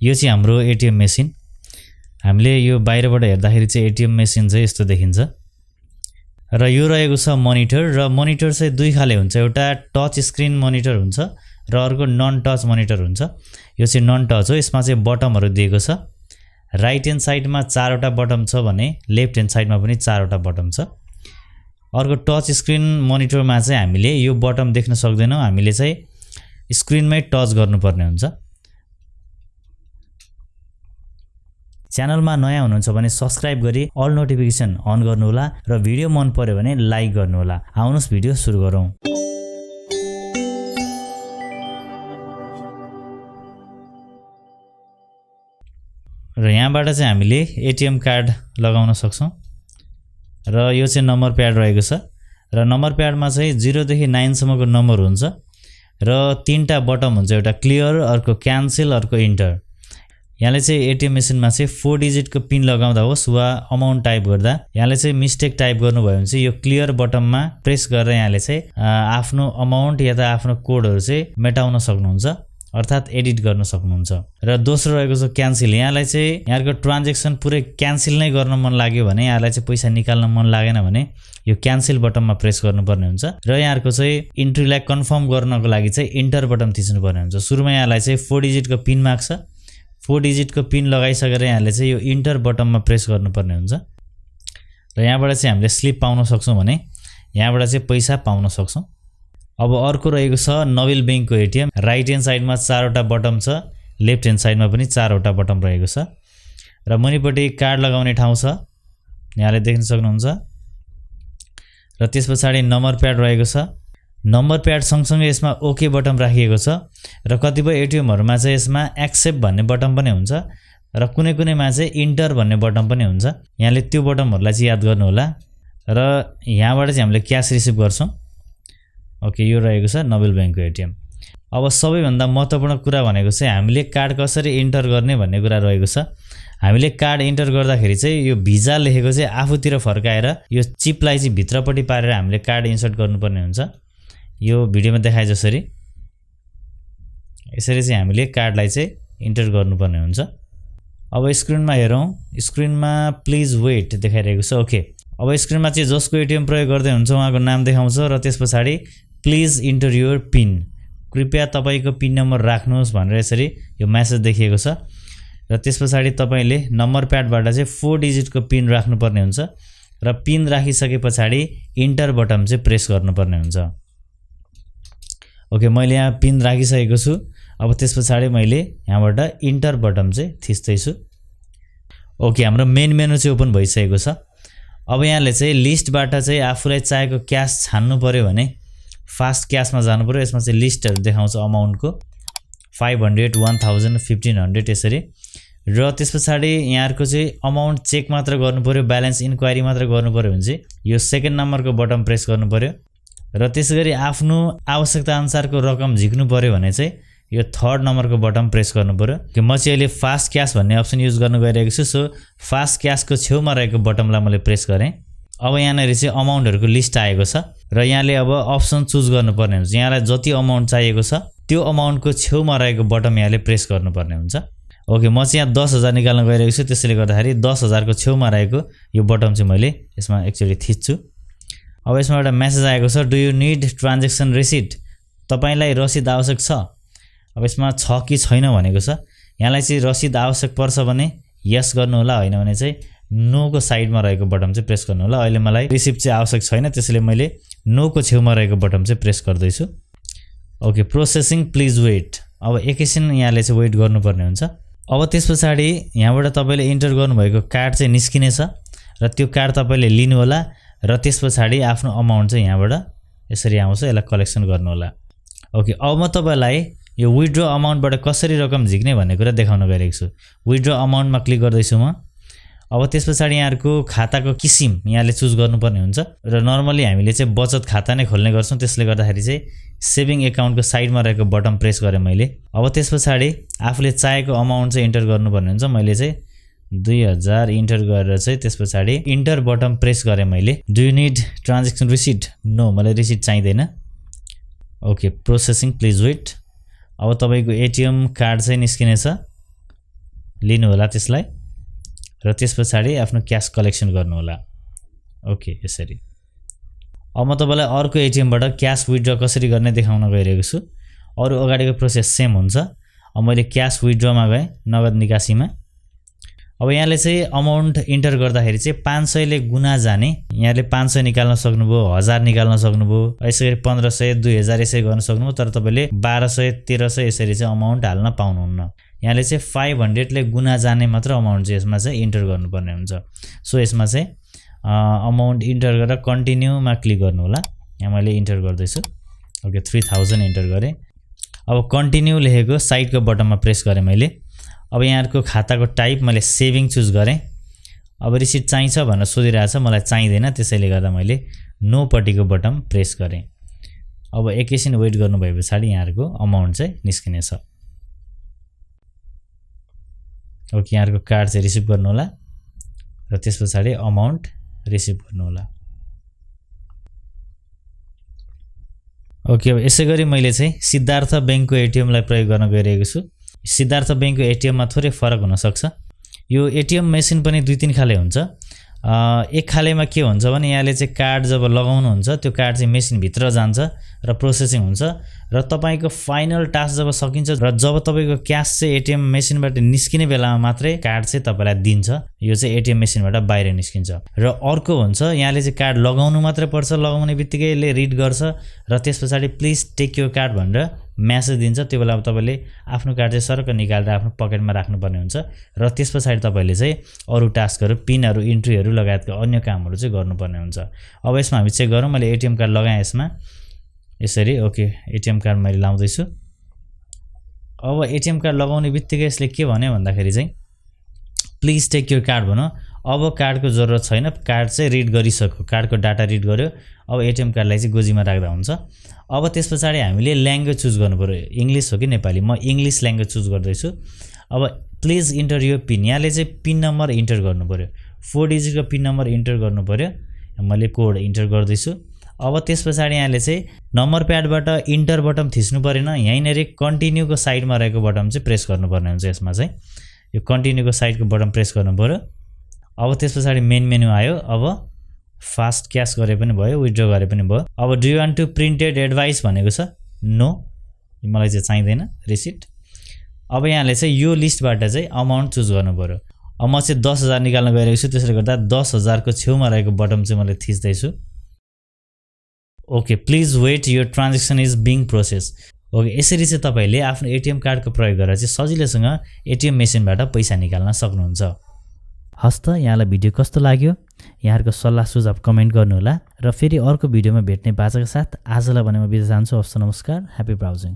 यो चाहिँ हाम्रो एटीएम मेसिन। हामीले यो बाहिरबाट हेर्दाखेरि चाहिँ एटीएम मेसिन चाहिँ यस्तो देखिन्छ र यो रहेको छ मोनिटर र मोनिटर चाहिँ दुई खाले हुन्छ। एउटा टच स्क्रिन मोनिटर हुन्छ र अर्को नन टच मोनिटर हुन्छ। यो चाहिँ नन टच हो। यसमा चाहिँ बटमहरु दिएको छ। राइट ह्यान्ड साइडमा 4 वटा बटम छ भने लेफ्ट ह्यान्ड साइडमा पनि 4 वटा बटम छ। अर्को टच स्क्रिन मोनिटरमा चाहिँ हामीले यो बटम देख्न सक्दैनौं। हामीले चाहिँ स्क्रिनमै टच गर्नुपर्ने हुन्छ। च्यानलमा नयाँ हुनुहुन्छ भने सब्स्क्राइब गरी अल नोटिफिकेसन अन गर्नुहोला र भिडियो मन पर्यो भने लाइक गर्नुहोला। आउनुस् भिडियो सुरु गरौँ। र यहाँबाट चाहिँ हामीले एटीएम कार्ड लगाउन सक्छौं र यो चाहिँ नम्बर प्याड रहेको छ र नम्बर प्याडमा चाहिँ 0 देखि 9 सम्मको नम्बर हुन्छ र 3टा बटम हुन्छ। एउटा क्लियर, अर्को क्यान्सल, अर्को इन्टर। यहाँले चाहिँ एटीएम मेसिनमा चाहिँ 4 डिजिटको पिन लगाउँदा होस् वा अमाउन्ट टाइप गर्दा यहाँले चाहिँ मिस्टेक टाइप गर्नुभयो भने चाहिँ यो क्लियर बटममा प्रेस गरेर यहाँले चाहिँ आफ्नो अमाउन्ट या त आफ्नो कोडहरु चाहिँ मेटाउन सक्नुहुन्छ, अर्थात एडिट गर्न सक्नुहुन्छ। र दोस्रो रहेको छ क्यान्सल। यहाँलाई चाहिँ यहाँको ट्रान्ज्याक्सन पुरै क्यान्सल नै गर्न मन लाग्यो भने, यहाँलाई चाहिँ पैसा निकाल्न मन लागेन भने यो क्यान्सल बटममा प्रेस गर्नुपर्ने हुन्छ र यहाँको चाहिँ इन्ट्रीलाई कन्फर्म गर्नको लागि चाहिँ इन्टर बटम थिच्नुपर्ने हुन्छ। सुरुमा यहाँलाई चाहिँ 4 डिजिटको पिन माग्छ। 4 डिजिटको पिन लगाइसकेर यहाँले चाहिँ यो इन्टर बटममा प्रेस गर्नुपर्ने हुन्छ र यहाँबाट चाहिँ हामीले स्लिप पाउन सक्छौं भने यहाँबाट चाहिँ पैसा पाउन सक्छौं। अब अर्को रहेको छ नोबेल बैंकको एटीएम। राइट ह्यान्ड साइडमा 4 वटा बटम छ, लेफ्ट ह्यान्ड साइडमा पनि 4 वटा बटम रहेको छ र मुनिपट्टि कार्ड लगाउने ठाउँ छ, यहाँले देख्न सक्नुहुन्छ। र त्यसपछि नम्बर प्याड रहेको छ। नम्बर प्याड सँगसँगै यसमा ओके बटम राखिएको छ र कतिपय एटीएमहरुमा चाहिँ यसमा एक्सेप्ट भन्ने बटम पनि हुन्छ र कुनै-कुनैमा चाहिँ इन्टर भन्ने बटम पनि हुन्छ। यहाँले त्यो बटमहरुलाई चाहिँ याद गर्नु होला र यहाँबाट चाहिँ हामीले क्याश रिसिभ गर्छौं। ओके, यो रहेको छ नोबेल बैंकको एटीएम। अब सबैभन्दा महत्त्वपूर्ण कुरा भनेको चाहिँ हामीले कार्ड कसरी इन्टर गर्ने भन्ने कुरा रहेको छ। हामीले कार्ड इन्टर गर्दाखेरि चाहिँ यो भिजा लेखेको चाहिँ आफूतिर फर्काएर यो चिपलाई चाहिँ भित्रपट्टि पारेर हामीले कार्ड इन्सर्ट गर्नुपर्ने हुन्छ। यो भिडियोमा देखाए जसरी यसरी चाहिँ हामीले कार्डलाई चाहिँ इन्टर गर्नुपर्ने हुन्छ। अब स्क्रिनमा हेरौं। स्क्रिनमा प्लिज वेट देखाइरहेको छ। ओके, अब स्क्रिनमा चाहिँ जसको एटीएम प्रयोग गर्दै हुन्छ उहाँको नाम देखाउँछ र त्यसपछि प्लिज इन्टर योर पिन, कृपया तपाईको पिन नम्बर राख्नुहोस् भनेर यसरी यो मेसेज देखिएको छ र त्यसपछि तपाईले नम्बर प्याडबाट चाहिँ 4 डिजिटको पिन राख्नुपर्ने हुन्छ र पिन राखिसकेपछि इन्टर बटन चाहिँ प्रेस गर्नुपर्ने हुन्छ। ओके, मैले यहाँ पिन राखिसकेको छु। अब त्यसपछि मैले यहाँबाट इन्टर बटन चाहिँ थिच्दै छु। ओके, हाम्रो मेन मेनु चाहिँ ओपन भइसकेको छ। अब यहाँले चाहिँ लिस्टबाट चाहिँ आफूलाई चाहेको क्याश छान्नु पर्यो भने फास्ट क्याशमा जानु पर्यो। यसमा चाहिँ लिस्टहरु देखाउँछ अमाउन्टको 500, 1000, 1500 यसरी। र त्यसपछि यहाँहरुको चाहिँ अमाउन्ट चेक मात्र गर्नु पर्यो, ब्यालेन्स इन्क्वायरी मात्र गर्नु पर्यो भने चाहिँ यो सेकेन्ड नम्बरको बटन प्रेस गर्नु पर्यो र त्यसैगरी आफ्नो आवश्यकता अनुसारको रकम झिक्नु पर्यो भने चाहिँ यो थर्ड नम्बरको बटन प्रेस गर्नु पर्यो। कि म चाहिँ अहिले फास्ट क्याश भन्ने अप्सन युज गर्न गइरहेको छु, सो फास्ट क्याशको छेउमा रहेको बटनलाई मैले प्रेस गरेँ। अब यहाँनेरि चाहिँ अमाउन्टहरुको लिस्ट आएको छ र यहाँले अब अप्सन चुज गर्नुपर्ने हुन्छ। यहाँलाई जति अमाउन्ट चाहिएको छ त्यो अमाउन्टको छेउमा रहेको बटन यहाँले प्रेस गर्नुपर्ने हुन्छ। ओके, म चाहिँ यहाँ 10000 निकाल्न गइरहेको छु, त्यसैले गर्दाखेरि 10000 को छेउमा रहेको यो बटन चाहिँ मैले यसमा एकचोटी थिच्छु। अब यसमा एउटा मेसेज आएको छ, do you need transaction receipt, तपाईलाई रसिद आवश्यक छ। अब यसमा छ कि छैन भनेको छ। यहाँलाई चाहिँ रसिद आवश्यक पर्छ भने यस गर्नु होला, हैन भने चाहिँ नो को साइडमा रहेको बटन चाहिँ प्रेस गर्नु होला। अहिले मलाई रिसिप्ट चाहिँ आवश्यक छैन, त्यसैले मैले नो को छेउमा रहेको बटन चाहिँ प्रेस गर्दै छु। Okay, processing please wait. अब एकैछिन यहाँले चाहिँ वेट गर्नुपर्ने हुन्छ। अब त्यसपछि यहाँबाट तपाईले इन्टर गर्नुभएको कार्ड चाहिँ निस्किनेछ र त्यो कार्ड तपाईले लिनु होला र त्यसपछि आफ्नो अमाउन्ट चाहिँ यहाँबाट यसरी आउँछ, यसलाई कलेक्सन गर्नु होला। ओके, अब म तपाईलाई यो विथड्र अमाउन्टबाट कसरी रकम झिक्ने भन्ने कुरा देखाउन गइरहेको छु। विथड्र अमाउन्टमा क्लिक गर्दै छु म। अब त्यसपछि यहाँहरुको खाताको किसिम यहाँले चुज गर्नुपर्ने हुन्छ र नर्मली हामीले चाहिँ बचत खाता नै खोल्ने गर्छौं, त्यसले गर्दाखेरि चाहिँ सेभिङ अकाउन्टको साइडमा रहेको बटन प्रेस गरे मैले। अब त्यसपछि आफूले चाहेको अमाउन्ट चाहिँ इन्टर गर्नुपर्ने हुन्छ। मैले चाहिँ 2000 इन्टर गरेर चाहिँ त्यसपछि इन्टर बटन प्रेस गरे मैले। Do you need transaction receipt? No, मलाई रिसिट चाहिदैन। Okay, processing please wait. अब तपाईको एटीएम कार्ड चाहिँ निस्किनेछ लिनु होला त्यसलाई र त्यसपछि आफ्नो क्याश कलेक्सन गर्नु होला। ओके यसरी। अब म तपाईलाई अर्को एटीएमबाट क्याश विथड्र कसरी गर्ने देखाउन गइरहेको छु। अरु अगाडिको प्रोसेस सेम हुन्छ। अब मैले क्याश विथड्रमा गए नगद निकासीमा। अब यहाँले चाहिँ अमाउन्ट इन्टर गर्दाखेरि चाहिँ 500 ले गुना जाने, यहाँले 500 निकाल्न सक्नुभयो, 1000 निकाल्न सक्नुभयो, यसरी 1500 2000 यसरी गर्न सक्नुभयो। तर तपाईले 1200 1300 यसरी चाहिँ अमाउन्ट हाल्न पाउनुहुन्न। यहाँले चाहिँ 500 ले गुना जाने मात्र अमाउन्ट चाहिँ यसमा चाहिँ इन्टर गर्नुपर्ने हुन्छ। सो यसमा चाहिँ अमाउन्ट इन्टर गरेर कन्टिन्यूमा क्लिक गर्नु होला। यहाँ मैले इन्टर गर्दैछु। ओके 3000 इन्टर गरे। अब कन्टिन्यू लेखेको साइडको बटनमा प्रेस गरे मैले। अब यहाँहरुको खाताको टाइप मैले सेभिङ चुज गरे। अब रिसिट चाहिन्छ भनेर सोधिरहेछ, मलाई चाहिँदैन, त्यसैले गर्दा मैले नो पट्टिको बटन प्रेस गरे। अब एकैछिन वेट गर्नु भएपछि यहाँहरुको अमाउन्ट चाहिँ निस्किनेछ। ओके यहाँहरुको कार्ड चाहिँ रिसिभ गर्नु होला र त्यसपछि अमाउन्ट रिसिभ गर्नु होला। ओके अब यसैगरी मैले चाहिँ सिद्धार्थ बैंकको एटीएम लाई प्रयोग गर्न गइरहेको छु। सिद्धार्थ बैंकको एटीएम मा थोरै फरक हुन सक्छ। यो एटीएम मेसिन पनि 2-3 खाले हुन्छ। एक खालेमा के हुन्छ भने यहाँले चाहिँ कार्ड जब लगाउनु हुन्छ त्यो कार्ड चाहिँ मेसिन भित्र जान्छ र प्रोसेसिङ हुन्छ र तपाईको फाइनल टास्क जब सकिन्छ र जब तपाईको क्याश चाहिँ एटीएम मेसिनबाट निस्किने बेलामा मात्रै कार्ड चाहिँ तपाईलाई दिन्छ। यो चाहिँ एटीएम मेसिनबाट बाहिर निस्किन्छ। र अर्को हुन्छ यहाँले चाहिँ कार्ड लगाउनु मात्रै पर्छ, लगाउने बित्तिकै यसले रिड गर्छ र त्यसपछि प्लिज टेक योर कार्ड भनेर मेसेज दिन्छ। त्यो बेला तपाईले आफ्नो कार्ड चाहिँ सरक निकालेर आफ्नो पकेटमा राख्नुपर्ने हुन्छ र त्यसपछि तपाईले चाहिँ अरु टास्कहरु पिनहरु इन्ट्रीहरु लगायतका अन्य कामहरु चाहिँ गर्नुपर्ने हुन्छ। अब यसमा हामी चेक गरौँ। मैले एटीएम कार्ड लगाएँ यसमा यसरी। ओके एटीएम कार्ड मैले लाउँदै छु। अब एटीएम कार्ड लगाउने बित्तिकै यसले के भन्यो भन्दाखेरि चाहिँ प्लिज टेक योर कार्ड भन्यो। अब कार्डको जरुरत छैन, कार्ड चाहिँ रिड गरिसक्यो, कार्डको डाटा रिड गर्यो। अब एटीएम कार्डलाई चाहिँ गोजीमा राख्दा हुन्छ। अब त्यसपछि हामीले ल्याङ्ग्वेज चुज गर्नुपर्यो, इंग्लिश हो कि नेपाली। म इंग्लिश ल्याङ्ग्वेज चुज गर्दैछु। अब प्लिज इन्टर योर पिन, यहाँले चाहिँ पिन नम्बर इन्टर गर्नुपर्यो, 4 डिजिटको पिन नम्बर इन्टर गर्नुपर्यो। मैले कोड इन्टर गर्दैछु। अब त्यसपछि यहाँले चाहिँ नम्बर प्याडबाट इन्टर बटन थिच्नु परेन, यहीँनेर कन्टिन्यूको साइडमा रहेको बटन चाहिँ प्रेस गर्नुपर्ने हुन्छ। यसमा चाहिँ यो कन्टिन्यूको साइडको बटन प्रेस गर्नुपर्यो। अब त्यसपछि मेन मेन्यु आयो। अब फास्ट क्याश गरे पनि भयो, विथड्र गरे पनि भयो। अब do you want to printed advice भनेको छ, नो मलाई चाहिँ चाहिँदैन रिसिट। अब यहाँले चाहिँ यो लिस्टबाट चाहिँ अमाउन्ट चुज गर्नु पर्यो। अब म चाहिँ 10000 निकाल्न गइरहेको छु, त्यसले गर्दा 10000 को छेउमा रहेको बटन चाहिँ मैले थिच्दै छु। Okay please wait your transaction is being process. Okay यसरी चाहिँ तपाईले आफ्नो एटीएम कार्डको प्रयोग गरेर चाहिँ सजिलैसँग एटीएम मेसिनबाट पैसा निकाल्न सक्नुहुन्छ। हस्त यहाँलाई भिडियो कस्तो लाग्यो? यहाँहरुको सल्लाह सुझाव कमेन्ट गर्नु होला र फेरि अर्को भिडियोमा भेट्ने बाचाका साथ आजलाई भने म बिदा चाहन्छु। हस्त नमस्कार, ह्यापी ब्राउजिङ।